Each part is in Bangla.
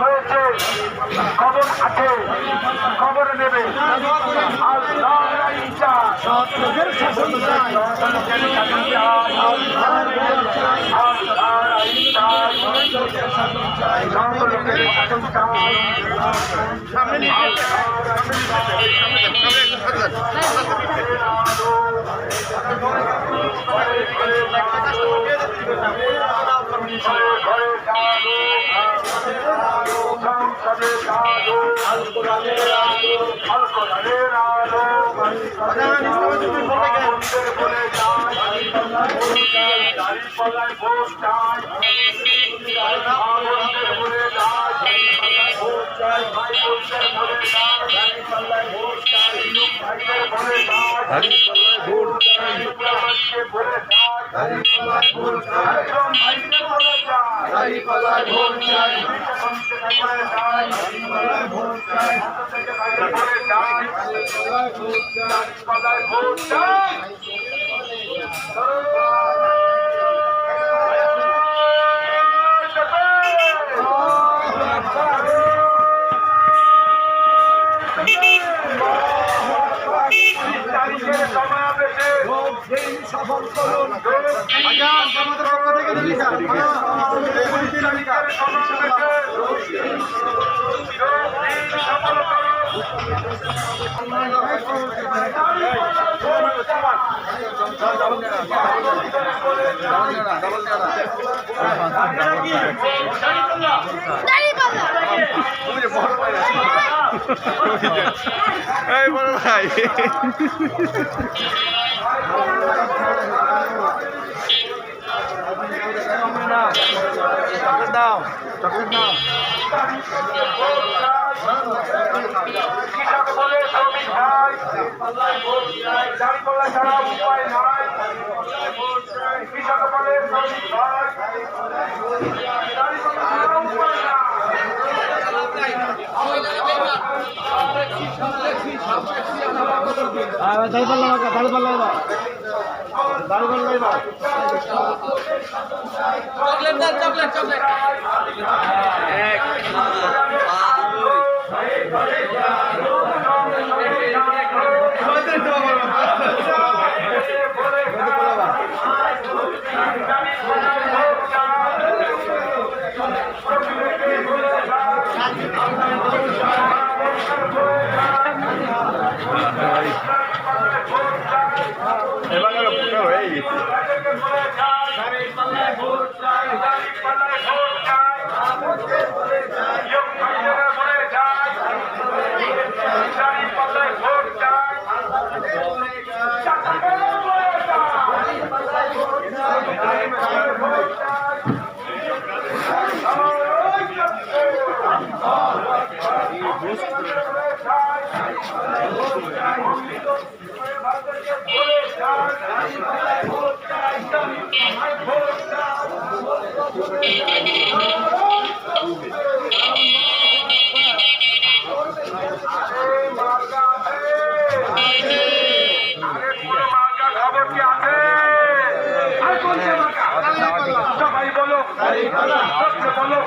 হয়েছে, খবর আছে, খবর নেবে। আল্লাহর ইচ্ছা, লোকের শাসন চাই, লোকের শাসন চাই, আল্লাহর ইচ্ছা, লোকের শাসন চাই, লোকের শাসন চাই। সফল করুন আমাদের পক্ষ থেকে এই বড় ভাই চকলেট দাও, চকলেট দাও। কৃষক বলে শ্রমিক ভাই, দাঁড়িপাল্লা ছাড়া উপায় নাই। কৃষক বলে শ্রমিক ভাই, দাঁড়িপাল্লা ছাড়া উপায় নাই। চকলেট চকলেট সবাই বলো বলো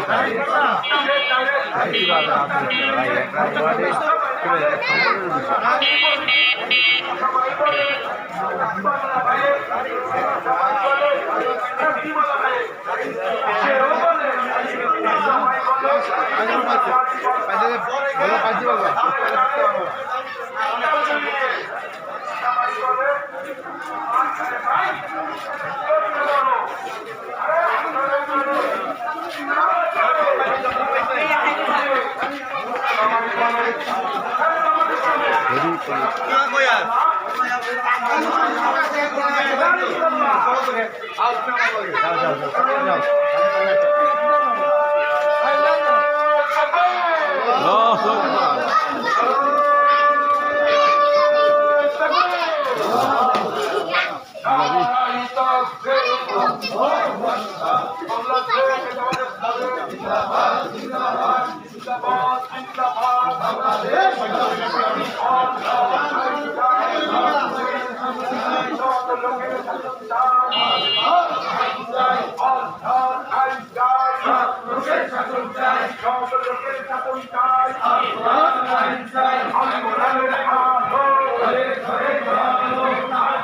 শাসন চাই সব লোকের শাসন চাই আল্লাহর আইন চাই আল্লাহর আলো ঘরে ঘরে আলো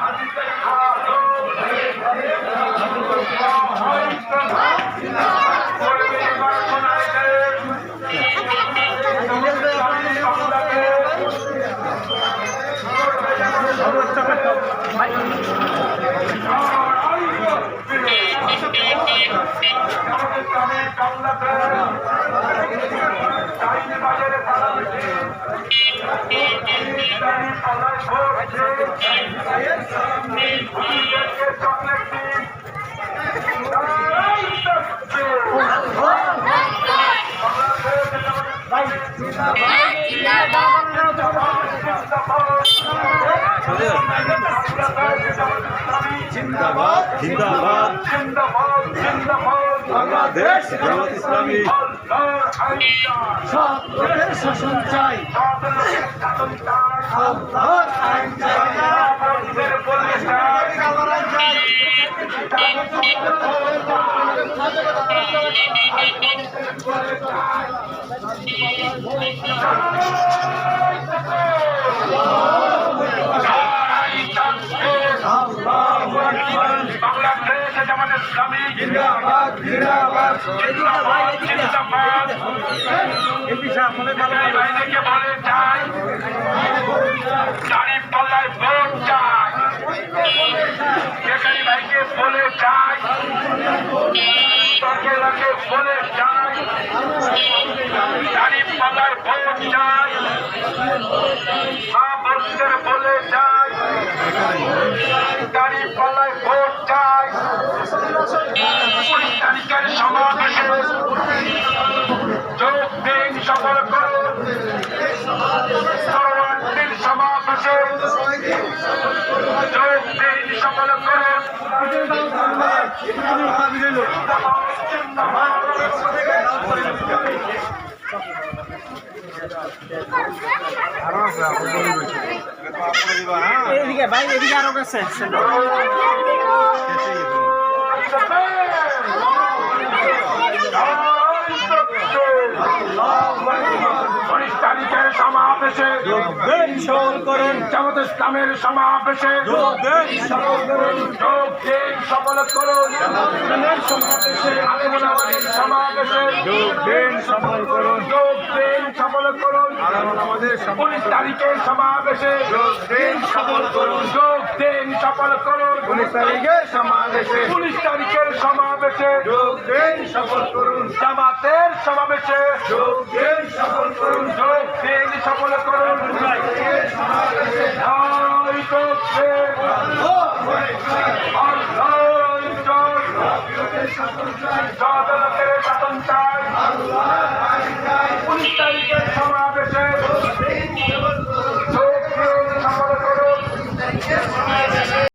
হাদিসের আলো করবে এবার শোনাইতে বাজারে সারা চকলেট জিন্দাবাদ জিন্দাবাদ জিন্দাবাদ জিন্দাবাদ বাংলাদেশ জামাত ইসলামী সব লোকের শাসন চাই আল্লাহর আইন চাই বাংলাদেশ জামাত ইসলামী জিন্দাবাদ জিন্দাবাদ জিন্দাবাদ জিন্দাবাদ বাইরেকে বলে চাই দাঁড়িয়ে পাল্লায় ভোট চাই বেকারি ভাইকে বলে চাই তাকে লাগে বলে চাই দাঁড়িয়ে পাল্লায় ভোট চাই মা বোনদের বলে চাই দাঁড়িয়ে পাল্লায় ভোট চাই 19 তারিখের সমাবেশে যোগ দিন সফল করুন পরবর্তীর সমাবেশে যোগ দিন সফল করুন এদিকে ভাই এদিকে আরো কাছে তারিখের সমাবেশে করুন জামাত ইসলামের সমাবেশে যোগ দিন সফল করুন সমাবেশে আলেমুল আমাদের সমাবেশে যোগ দিন সফল করুন 19 তারিখের সমাবেশে যোগ দিন সফল করুন 19 তারিখের সমাবেশে 19 তারিখের সমাবেশে যোগ দিন সফল করুন জামাতের সমাবেশে যোগ দিন সফল করুন শাসন চাই 19 তারিখের সমাবেশে